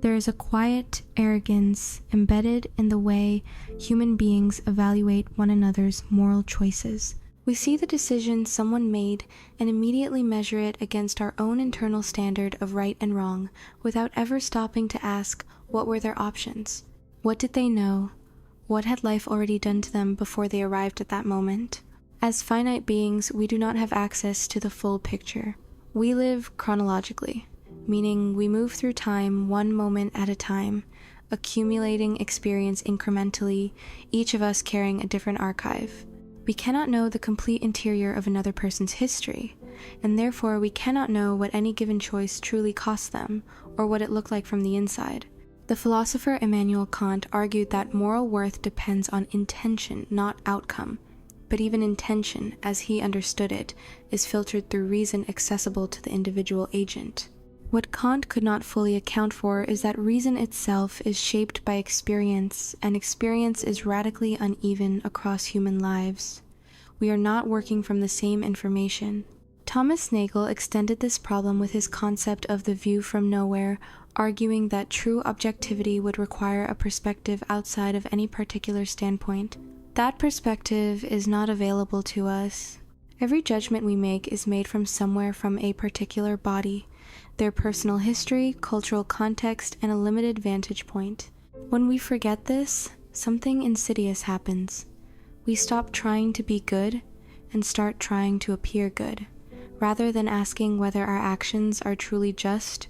There is a quiet arrogance embedded in the way human beings evaluate one another's moral choices. We see the decision someone made and immediately measure it against our own internal standard of right and wrong, without ever stopping to ask what were their options. What did they know? What had life already done to them before they arrived at that moment? As finite beings, we do not have access to the full picture. We live chronologically, meaning we move through time one moment at a time, accumulating experience incrementally, each of us carrying a different archive. We cannot know the complete interior of another person's history, and therefore we cannot know what any given choice truly cost them, or what it looked like from the inside. The philosopher Immanuel Kant argued that moral worth depends on intention, not outcome. But even intention, as he understood it, is filtered through reason accessible to the individual agent. What Kant could not fully account for is that reason itself is shaped by experience, and experience is radically uneven across human lives. We are not working from the same information. Thomas Nagel extended this problem with his concept of the view from nowhere, arguing that true objectivity would require a perspective outside of any particular standpoint. That perspective is not available to us. Every judgment we make is made from somewhere from a particular body, their personal history, cultural context, and a limited vantage point. When we forget this, something insidious happens. We stop trying to be good and start trying to appear good, rather than asking whether our actions are truly just,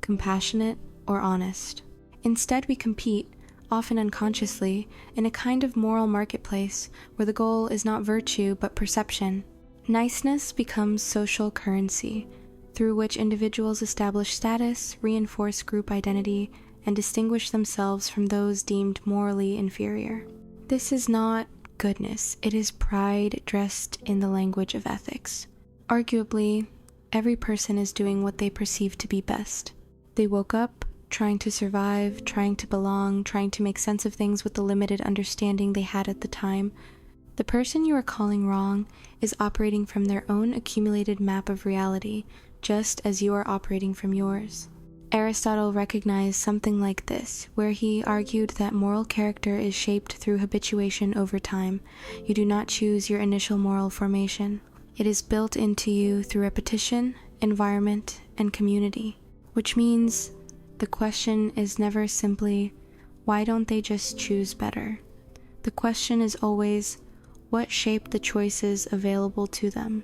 compassionate, or honest. Instead, we compete, often unconsciously, in a kind of moral marketplace where the goal is not virtue but perception. Niceness becomes social currency, through which individuals establish status, reinforce group identity, and distinguish themselves from those deemed morally inferior. This is not goodness, it is pride dressed in the language of ethics. Arguably, every person is doing what they perceive to be best. They woke up, trying to survive, trying to belong, trying to make sense of things with the limited understanding they had at the time. The person you are calling wrong is operating from their own accumulated map of reality, just as you are operating from yours. Aristotle recognized something like this, where he argued that moral character is shaped through habituation over time. You do not choose your initial moral formation. It is built into you through repetition, environment, and community, which means the question is never simply, why don't they just choose better? The question is always, what shaped the choices available to them?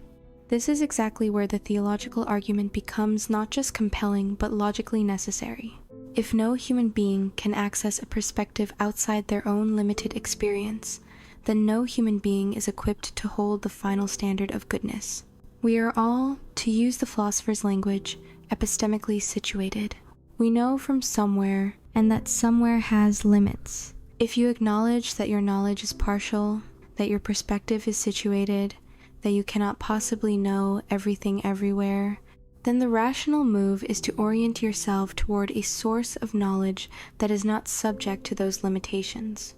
This is exactly where the theological argument becomes not just compelling, but logically necessary. If no human being can access a perspective outside their own limited experience, then no human being is equipped to hold the final standard of goodness. We are all, to use the philosopher's language, epistemically situated. We know from somewhere, and that somewhere has limits. If you acknowledge that your knowledge is partial, that your perspective is situated, that you cannot possibly know everything everywhere, then the rational move is to orient yourself toward a source of knowledge that is not subject to those limitations.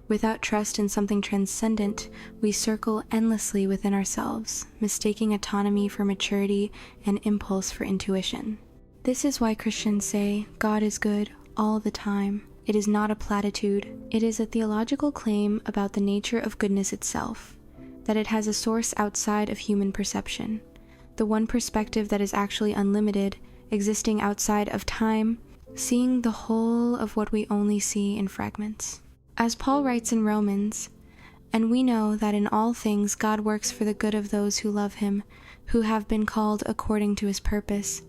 Without trust in something transcendent, we circle endlessly within ourselves, mistaking autonomy for maturity and impulse for intuition. This is why Christians say, God is good all the time. It is not a platitude. It is a theological claim about the nature of goodness itself, that it has a source outside of human perception, the one perspective that is actually unlimited, existing outside of time, seeing the whole of what we only see in fragments. As Paul writes in Romans, and we know that in all things God works for the good of those who love him, who have been called according to his purpose.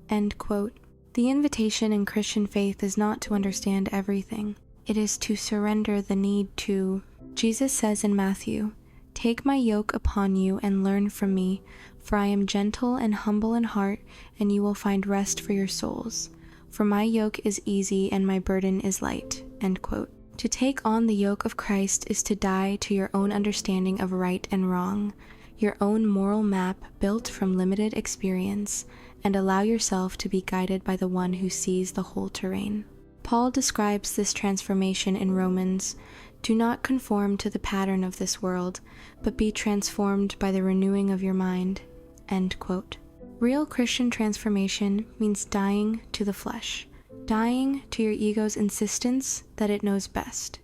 End quote. The invitation in Christian faith is not to understand everything. It is to surrender the need to. Jesus says in Matthew, "Take my yoke upon you and learn from me, for I am gentle and humble in heart, and you will find rest for your souls. For my yoke is easy and my burden is light." End quote. To take on the yoke of Christ is to die to your own understanding of right and wrong, your own moral map built from limited experience, and allow yourself to be guided by the one who sees the whole terrain. Paul describes this transformation in Romans. Do not conform to the pattern of this world, but be transformed by the renewing of your mind. End quote. Real Christian transformation means dying to the flesh, dying to your ego's insistence that it knows best.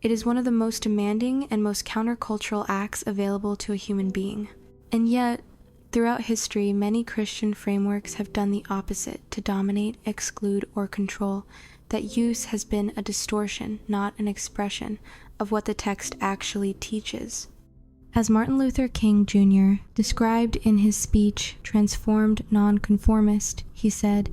It is one of the most demanding and most countercultural acts available to a human being. And yet, throughout history, many Christian frameworks have done the opposite to dominate, exclude, or control. That use has been a distortion, not an expression, of what the text actually teaches. As Martin Luther King Jr. described in his speech, Transformed Nonconformist, he said,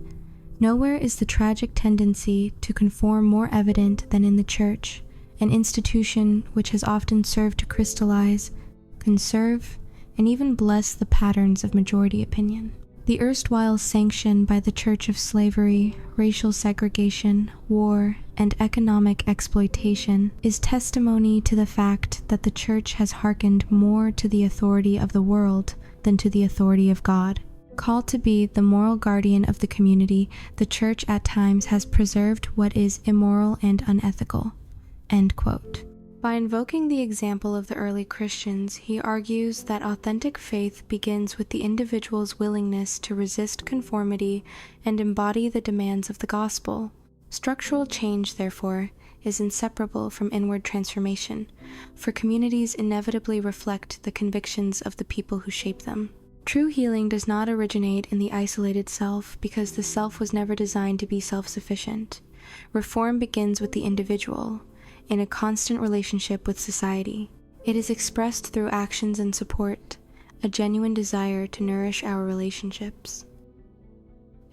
"Nowhere is the tragic tendency to conform more evident than in the Church, an institution which has often served to crystallize, conserve, and even bless the patterns of majority opinion." The erstwhile sanction by the Church of slavery, racial segregation, war, and economic exploitation is testimony to the fact that the Church has hearkened more to the authority of the world than to the authority of God. Called to be the moral guardian of the community, the Church at times has preserved what is immoral and unethical. End quote. By invoking the example of the early Christians, he argues that authentic faith begins with the individual's willingness to resist conformity and embody the demands of the gospel. Structural change, therefore, is inseparable from inward transformation, for communities inevitably reflect the convictions of the people who shape them. True healing does not originate in the isolated self because the self was never designed to be self-sufficient. Reform begins with the individual, in a constant relationship with society. It is expressed through actions and support, a genuine desire to nourish our relationships.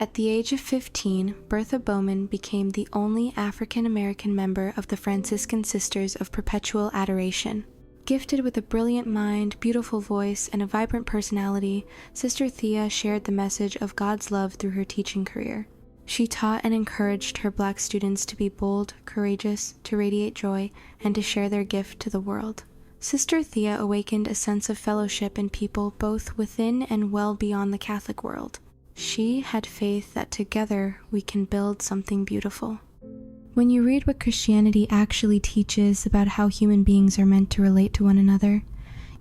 At the age of 15, Bertha Bowman became the only African American member of the Franciscan Sisters of Perpetual Adoration. Gifted with a brilliant mind, beautiful voice, and a vibrant personality, Sister Thea shared the message of God's love through her teaching career. She taught and encouraged her Black students to be bold, courageous, to radiate joy, and to share their gift to the world. Sister Thea awakened a sense of fellowship in people both within and well beyond the Catholic world. She had faith that together we can build something beautiful. When you read what Christianity actually teaches about how human beings are meant to relate to one another,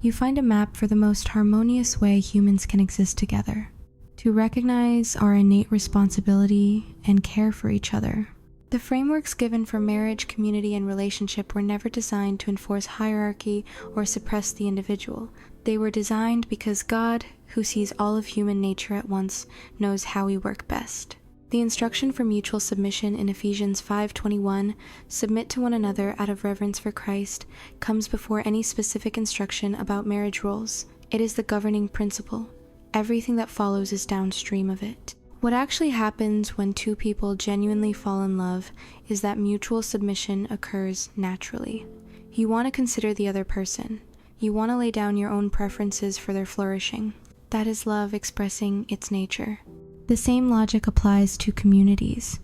you find a map for the most harmonious way humans can exist together. To recognize our innate responsibility and care for each other. The frameworks given for marriage, community, and relationship were never designed to enforce hierarchy or suppress the individual. They were designed because God, who sees all of human nature at once, knows how we work best. The instruction for mutual submission in Ephesians 5:21, submit to one another out of reverence for Christ, comes before any specific instruction about marriage roles. It is the governing principle. Everything that follows is downstream of it. What actually happens when two people genuinely fall in love is that mutual submission occurs naturally. You want to consider the other person. You want to lay down your own preferences for their flourishing. That is love expressing its nature. The same logic applies to communities.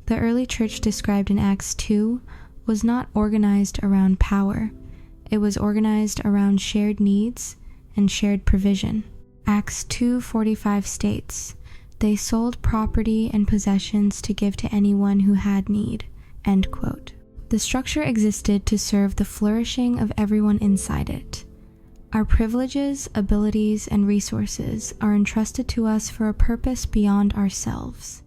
The early church described in Acts 2 was not organized around power. It was organized around shared needs and shared provision. Acts 2:45 states, "They sold property and possessions to give to anyone who had need." End quote. The structure existed to serve the flourishing of everyone inside it. Our privileges, abilities, and resources are entrusted to us for a purpose beyond ourselves.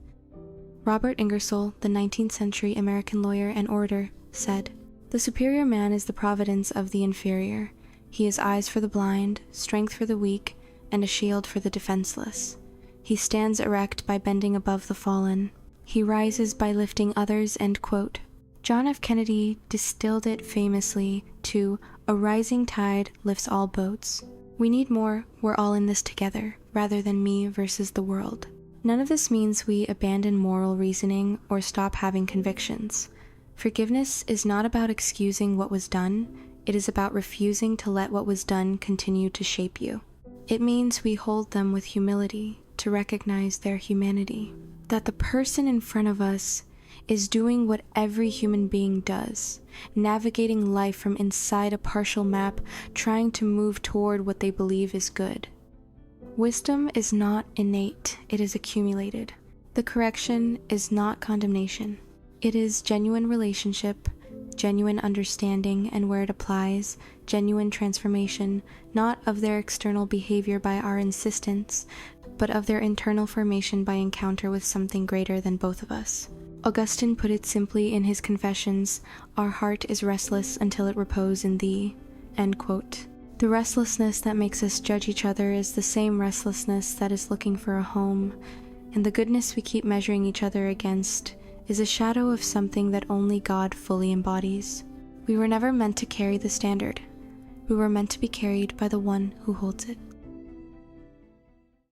Robert Ingersoll, the 19th century American lawyer and orator, said, "The superior man is the providence of the inferior. He is eyes for the blind, strength for the weak, and a shield for the defenseless. He stands erect by bending above the fallen. He rises by lifting others." End quote. John F. Kennedy distilled it famously to, "A rising tide lifts all boats." We need more, we're all in this together, rather than me versus the world. None of this means we abandon moral reasoning or stop having convictions. Forgiveness is not about excusing what was done, it is about refusing to let what was done continue to shape you. It means we hold them with humility, to recognize their humanity. That the person in front of us is doing what every human being does, navigating life from inside a partial map, trying to move toward what they believe is good. Wisdom is not innate, it is accumulated. The correction is not condemnation. It is genuine relationship, genuine understanding, and where it applies, genuine transformation, not of their external behavior by our insistence, but of their internal formation by encounter with something greater than both of us. Augustine put it simply in his Confessions, "Our heart is restless until it repose in thee." End quote. The restlessness that makes us judge each other is the same restlessness that is looking for a home, and the goodness we keep measuring each other against is a shadow of something that only God fully embodies. We were never meant to carry the standard. We were meant to be carried by the one who holds it.